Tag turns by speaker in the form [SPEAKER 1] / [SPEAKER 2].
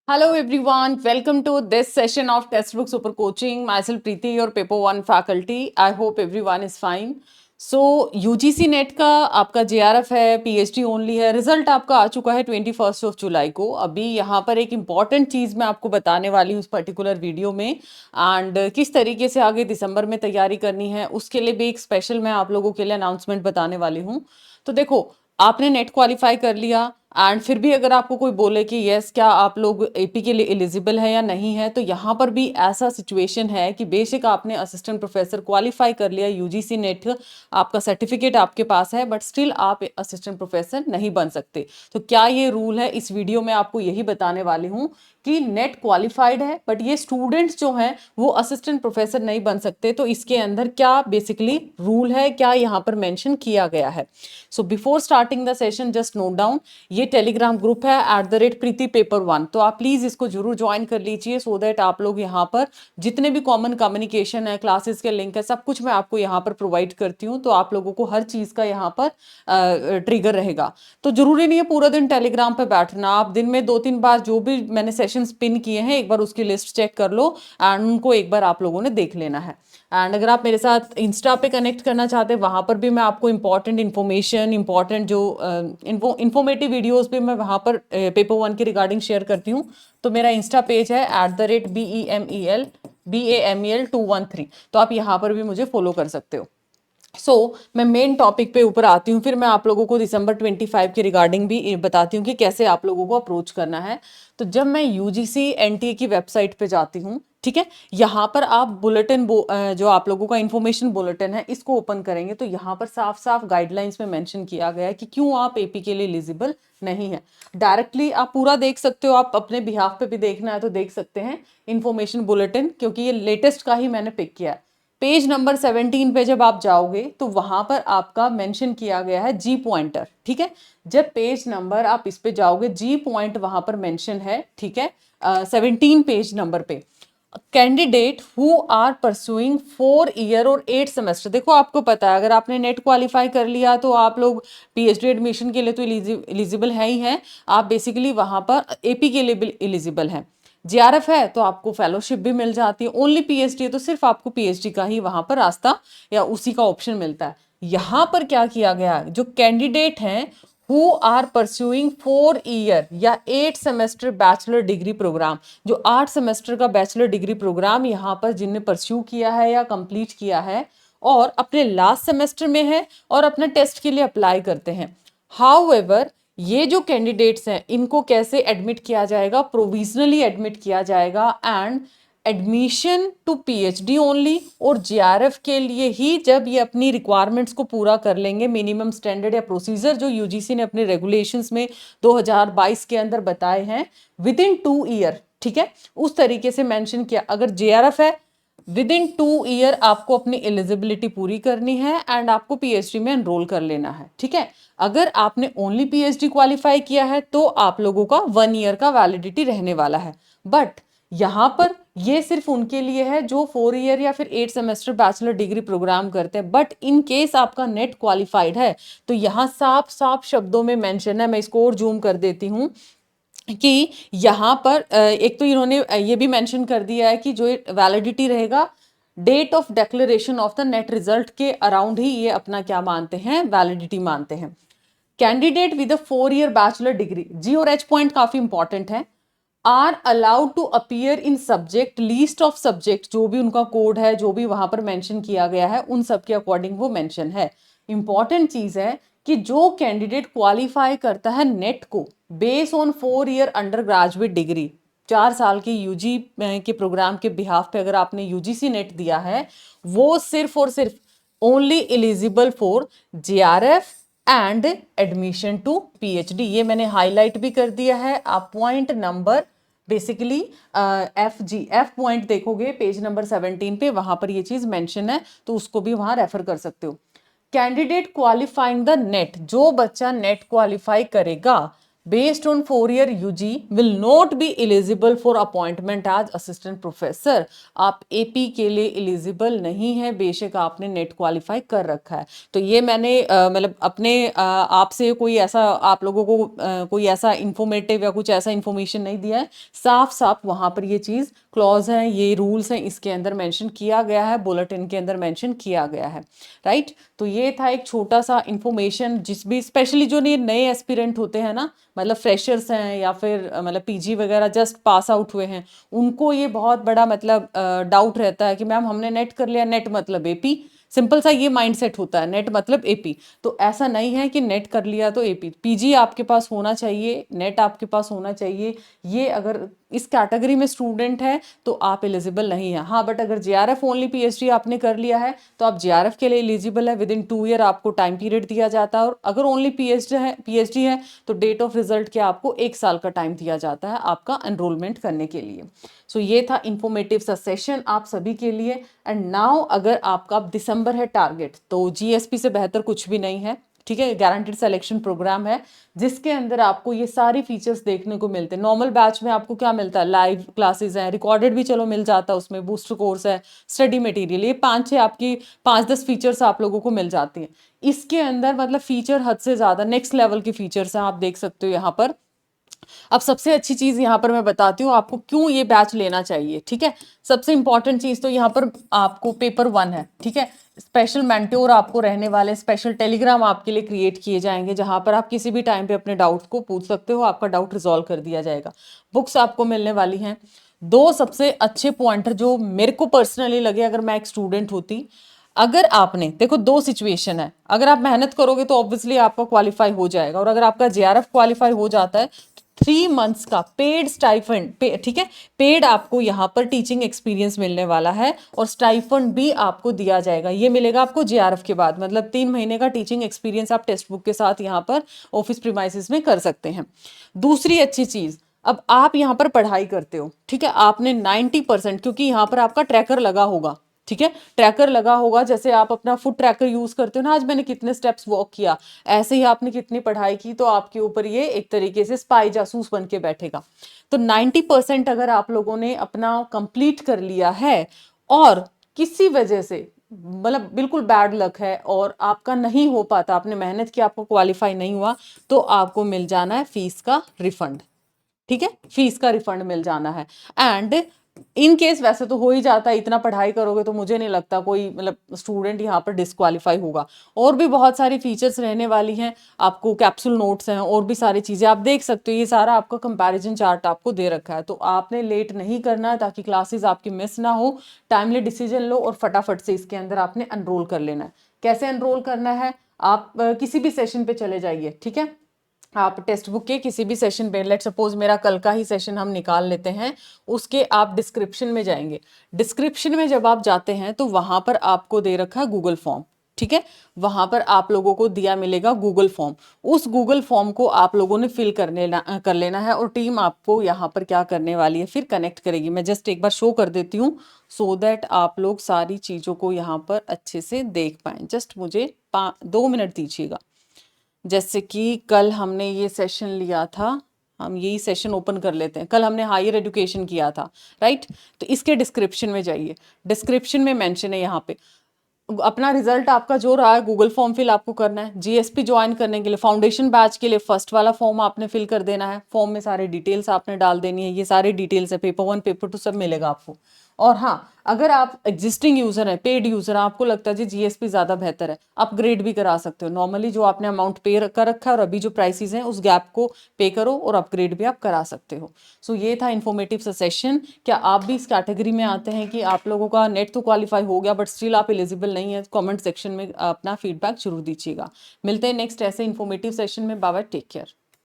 [SPEAKER 1] Hello everyone, welcome to this session of Textbook Super Coaching. Myself Preeti, your Paper 1 faculty. I hope everyone is fine. So UGC net का आपका JRF है, PhD only है, result आपका आ चुका है 21 जुलाई को। अभी यहाँ पर एक इम्पॉर्टेंट चीज़ मैं आपको बताने वाली हूँ उस पर्टिकुलर वीडियो में, एंड किस तरीके से आगे दिसंबर में तैयारी करनी है उसके लिए भी एक स्पेशल मैं आप लोगों के लिए अनाउंसमेंट बताने वाली हूँ। तो देखो, आपने नेट क्वालिफाई कर लिया एंड फिर भी अगर आपको कोई बोले कि यस क्या आप लोग एपी के लिए एलिजिबल है या नहीं है, तो यहाँ पर भी ऐसा सिचुएशन है कि बेशक आपने असिस्टेंट प्रोफेसर क्वालिफाई कर लिया, यूजीसी नेट आपका सर्टिफिकेट आपके पास है, बट स्टिल आप असिस्टेंट प्रोफेसर नहीं बन सकते। तो क्या ये रूल है, इस वीडियो में आपको यही बताने वाली हूँ कि नेट क्वालिफाइड है बट ये स्टूडेंट्स जो हैं वो असिस्टेंट प्रोफेसर नहीं बन सकते। तो इसके अंदर क्या बेसिकली रूल है, क्या यहाँ पर मेंशन किया गया है। So before starting the session just note down, ये टेलीग्राम ग्रुप है @प्रीति पेपर 1, तो आप प्लीज इसको जरूर ज्वाइन कर लीजिए सो दैट आप लोग यहाँ पर जितने भी कॉमन कम्युनिकेशन है, क्लासेस के लिंक है, सब कुछ मैं आपको यहाँ पर प्रोवाइड करती हूँ। तो आप लोगों को हर चीज का यहाँ पर ट्रिगर रहेगा। तो जरूरी नहीं है पूरा दिन टेलीग्राम पे बैठना, आप दिन में 2-3 बार जो भी मैंने सेशन पिन किए हैं एक बार उसकी लिस्ट चेक कर लो एंड उनको एक बार आप लोगों ने देख लेना है। एंड अगर आप मेरे साथ इंस्टा पे कनेक्ट करना चाहते हैं, वहाँ पर भी मैं आपको इंपॉर्टेंट इन्फॉर्मेशन, इंपॉर्टेंट जो इंफॉर्मेटिव वीडियोस भी मैं वहाँ पर पेपर 1 के रिगार्डिंग शेयर करती हूँ। तो मेरा इंस्टा पेज है @BEMEL 213, तो आप यहाँ पर भी मुझे फॉलो कर सकते हो। मैं मेन टॉपिक पे ऊपर आती हूँ, फिर मैं आप लोगों को दिसंबर 25 के रिगार्डिंग भी बताती हूँ कि कैसे आप लोगों को अप्रोच करना है। तो जब मैं यूजीसी एनटीए की वेबसाइट पे जाती हूँ, ठीक है, यहाँ पर आप बुलेटिन जो आप लोगों का इंफॉर्मेशन बुलेटिन है इसको ओपन करेंगे तो यहाँ पर साफ साफ गाइडलाइंस में मेंशन किया गया है कि क्यों आप एपी के लिए एलिजिबल नहीं है। डायरेक्टली आप पूरा देख सकते हो, आप अपने बिहाफ पे भी देखना है तो देख सकते हैं इंफॉर्मेशन बुलेटिन, क्योंकि ये लेटेस्ट का ही मैंने पिक किया है। पेज नंबर 17 पे जब आप जाओगे तो वहां पर आपका मेंशन किया गया है जी पॉइंटर, ठीक है। जब पेज नंबर आप इस पे जाओगे, जी पॉइंट वहां पर मेंशन है, ठीक है, 17 पेज नंबर पे। Candidate who are pursuing 4 year और 8 सेमेस्टर, देखो आपको पता है अगर आपने नेट क्वालिफाई कर लिया तो आप लोग पीएचडी एडमिशन के लिए तो एलिजिबल है ही है, आप बेसिकली वहां पर एपी के लिए भी एलिजिबल हैं। जेआरएफ है तो आपको फेलोशिप भी मिल जाती है, ओनली पीएचडी है तो सिर्फ आपको पीएचडी का ही वहां पर रास्ता या उसी का ऑप्शन मिलता है। यहां पर क्या किया गया, जो कैंडिडेट हैं हु आर परस्यूइंग 4 ईयर या 8 सेमेस्टर बैचलर डिग्री प्रोग्राम, जो 8 सेमेस्टर का बैचलर डिग्री प्रोग्राम यहां पर जिनने परस्यू किया है या कंप्लीट किया है और अपने लास्ट सेमेस्टर में है और अपने टेस्ट के लिए अप्लाई करते हैं। हाउएवर ये जो कैंडिडेट्स हैं इनको कैसे एडमिट किया जाएगा, प्रोविजनली एडमिट किया जाएगा and admission to PhD only, और जेआरएफ के लिए ही जब ये अपनी रिक्वायरमेंट्स को पूरा कर लेंगे, मिनिमम स्टैंडर्ड या प्रोसीजर जो यूजीसी ने अपने रेगुलेशंस में 2022 के अंदर बताए हैं, विद इन 2 ईयर, ठीक है, उस तरीके से मेंशन किया। अगर जेआरएफ है विद इन 2 ईयर आपको अपनी एलिजिबिलिटी पूरी करनी है एंड आपको पीएचडी में एनरोल कर लेना है, ठीक है। अगर आपने ओनली पीएचडी क्वालिफाई किया है तो आप लोगों का 1 ईयर का वैलिडिटी रहने वाला है। बट यहां पर ये सिर्फ उनके लिए है जो 4 ईयर या फिर 8 सेमेस्टर बैचलर डिग्री प्रोग्राम करते हैं। बट इन केस आपका नेट क्वालिफाइड है तो यहां साफ साफ शब्दों में मेंशन है, मैं इसको और जूम कर देती हूं कि यहाँ पर एक तो इन्होंने ये भी मेंशन कर दिया है कि जो वैलिडिटी रहेगा date of declaration of the NET result के अराउंड ही ये अपना क्या मानते हैं, वैलिडिटी मानते हैं। Candidate with a 4 year bachelor degree, G और एच पॉइंट काफी इंपॉर्टेंट है, are allowed to appear in subject list of subject, जो भी उनका कोड है, जो भी वहां पर मेंशन किया गया है उन सब के अकॉर्डिंग वो मेंशन है। इंपॉर्टेंट चीज है कि जो कैंडिडेट क्वालिफाई करता है नेट को base on 4 year under graduate degree, 4 साल के यूजी के प्रोग्राम के बिहाफ पे अगर आपने यूजीसी नेट दिया है, वो सिर्फ और सिर्फ only eligible for JRF and admission to PhD. ये मैंने हाईलाइट भी कर दिया है, आप point number basically F point देखोगे पेज नंबर 17 पे, वहां पर ये चीज मेंशन है तो उसको भी वहां रेफर कर सकते हो। कैंडिडेट क्वालिफाइंग द नेट, जो बच्चा नेट क्वालिफाई करेगा based on 4 year UG will not be eligible for appointment as assistant professor। आप AP के लिए एलिजिबल नहीं है, बेशक आपने नेट क्वालिफाई कर रखा है। तो ये मैंने मतलब अपने आपसे कोई ऐसा आप लोगों को कोई ऐसा इंफॉर्मेटिव या कुछ ऐसा इंफॉर्मेशन नहीं दिया है, साफ साफ वहां पर ये चीज क्लॉज है, ये रूल्स हैं, इसके अंदर मेंशन किया गया है, बुलेटिन के अंदर मेंशन किया गया है, राइट। तो ये था एक छोटा सा इंफॉर्मेशन, जिस भी स्पेशली जो नए एस्पिरेंट होते हैं ना, मतलब फ्रेशर्स हैं या फिर मतलब PG वगैरह जस्ट पास आउट हुए हैं, उनको ये बहुत बड़ा मतलब डाउट रहता है कि मैम हमने नेट कर लिया, नेट मतलब AP, सिंपल सा ये माइंडसेट होता है, नेट मतलब AP। तो ऐसा नहीं है कि नेट कर लिया तो AP, PG आपके पास होना चाहिए, नेट आपके पास होना चाहिए। ये अगर इस कैटेगरी में स्टूडेंट है तो आप एलिजिबल नहीं है। हाँ, बट अगर JRF ओनली PhD आपने कर लिया है तो आप JRF के लिए एलिजिबल है, विद इन 2 ईयर आपको टाइम पीरियड दिया जाता है। और अगर ओनली PhD है तो डेट ऑफ रिजल्ट के आपको 1 साल का टाइम दिया जाता है आपका एनरोलमेंट करने के लिए। सो ये था इंफॉर्मेटिव सा सेशन आप सभी के लिए। एंड नाउ अगर आपका दिसंबर है टारगेट, तो GSP से बेहतर कुछ भी नहीं है, ठीक है। गारंटेड सिलेक्शन प्रोग्राम है जिसके अंदर आपको ये सारी फीचर्स देखने को मिलते हैं। नॉर्मल बैच में आपको क्या मिलता है, लाइव क्लासेस हैं, रिकॉर्डेड भी चलो मिल जाता है, उसमें बूस्टर कोर्स है, स्टडी मटेरियल, ये 5-6 आपकी 5-10 फीचर्स आप लोगों को मिल जाती हैं। इसके अंदर मतलब फीचर हद से ज्यादा नेक्स्ट लेवल के फीचर्स हैं, आप देख सकते हो यहाँ पर। अब सबसे अच्छी चीज यहाँ पर मैं बताती हूँ आपको क्यों ये बैच लेना चाहिए, ठीक है। सबसे इंपॉर्टेंट चीज तो यहाँ पर आपको पेपर 1 है, ठीक है। स्पेशल मेंटोर आपको रहने वाले, स्पेशल टेलीग्राम आपके लिए क्रिएट किए जाएंगे, जहां पर आप किसी भी टाइम पे अपने डाउट्स को पूछ सकते हो, आपका डाउट रिजॉल्व कर दिया जाएगा। बुक्स आपको मिलने वाली हैं। 2 सबसे अच्छे पॉइंटर जो मेरे को पर्सनली लगे, अगर मैं एक स्टूडेंट होती, अगर आपने देखो 2 सिचुएशन है, अगर आप मेहनत करोगे तो ऑब्वियसली आपका क्वालिफाई हो जाएगा, और अगर आपका JRF क्वालिफाई हो जाता है 3 मंथ्स का पेड स्टाइफंड ठीक है, पेड आपको यहाँ पर टीचिंग एक्सपीरियंस मिलने वाला है, और स्टाइफंड भी आपको दिया जाएगा। ये मिलेगा आपको JRF के बाद, मतलब 3 महीने का टीचिंग एक्सपीरियंस आप टेक्स्ट बुक के साथ यहाँ पर ऑफिस प्रीमाइसेस में कर सकते हैं। दूसरी अच्छी चीज, अब आप यहाँ पर पढ़ाई करते हो, ठीक है, आपने 90%, क्योंकि यहाँ पर आपका ट्रैकर लगा होगा, ठीक है, ट्रैकर लगा होगा, जैसे आप अपना फुट ट्रैकर यूज करते हो ना, आज मैंने कितने स्टेप्स वॉक किया, ऐसे ही आपने कितनी पढ़ाई की, तो आपके ऊपर ये एक तरीके से स्पाई जासूस बन के बैठेगा। तो 90% अगर आप लोगों ने अपना कंप्लीट कर लिया है, और किसी वजह से मतलब बिल्कुल बैड लक है और आपका नहीं हो पाता, आपने मेहनत की, आपको क्वालिफाई नहीं हुआ, तो आपको मिल जाना है फीस का रिफंड, ठीक है, फीस का रिफंड मिल जाना है। एंड इन केस वैसे तो हो ही जाता है, इतना पढ़ाई करोगे तो मुझे नहीं लगता कोई मतलब स्टूडेंट यहाँ पर डिस्क्वालीफाई होगा। और भी बहुत सारी फीचर्स रहने वाली हैं, आपको कैप्सूल नोट्स हैं, और भी सारी चीजें आप देख सकते हो, ये सारा आपका कंपैरिजन चार्ट आपको दे रखा है। तो आपने लेट नहीं करना है ताकि क्लासेस आपकी मिस ना हो, टाइमली डिसीजन लो और फटाफट से इसके अंदर आपने एनरोल कर लेना है। कैसे एनरोल करना है, आप किसी भी सेशन पे चले जाइए, ठीक है, आप टेक्स्ट बुक के किसी भी सेशन पे, लेट सपोज मेरा कल का ही सेशन हम निकाल लेते हैं, उसके आप डिस्क्रिप्शन में जाएंगे। डिस्क्रिप्शन में जब आप जाते हैं तो वहां पर आपको दे रखा है गूगल फॉर्म, ठीक है, वहां पर आप लोगों को दिया मिलेगा गूगल फॉर्म। उस गूगल फॉर्म को आप लोगों ने फिल कर लेना है, और टीम आपको यहाँ पर क्या करने वाली है, फिर कनेक्ट करेगी। मैं जस्ट एक बार शो कर देती हूँ सो दैट आप लोग सारी चीजों को यहाँ पर अच्छे से देख पाए। जस्ट मुझे 2 मिनट दीजिएगा। जैसे कि कल हमने ये सेशन लिया था, हम यही सेशन ओपन कर लेते हैं, कल हमने हायर एजुकेशन किया था, राइट। तो इसके डिस्क्रिप्शन में जाइए, डिस्क्रिप्शन में मेंशन है यहाँ पे अपना रिजल्ट आपका जो रहा है, गूगल फॉर्म फिल आपको करना है। GSP ज्वाइन करने के लिए फाउंडेशन बैच के लिए फर्स्ट वाला फॉर्म आपने फिल कर देना है। फॉर्म में सारे डिटेल्स आपने डाल देनी है, ये सारी डिटेल्स है, पेपर 1 पेपर 2 सब मिलेगा आपको। और हाँ, अगर आप एग्जिस्टिंग यूजर है, पेड यूजर है, आपको लगता है जी GSP ज्यादा बेहतर है, अपग्रेड भी करा सकते हो। नॉर्मली जो आपने अमाउंट पे कर रखा है और अभी जो प्राइसेस हैं उस गैप को पे करो और अपग्रेड भी आप करा सकते हो। सो ये था इन्फॉर्मेटिव सा सेशन। क्या आप भी इस कैटेगरी में आते हैं कि आप लोगों का नेट तो क्वालिफाई हो गया बट स्टिल आप एलिजिबल नहीं है? कमेंट सेक्शन में अपना फीडबैक जरूर दीजिएगा। मिलते हैं नेक्स्ट ऐसे इन्फॉर्मेटिव सेशन में। Bye bye, take care.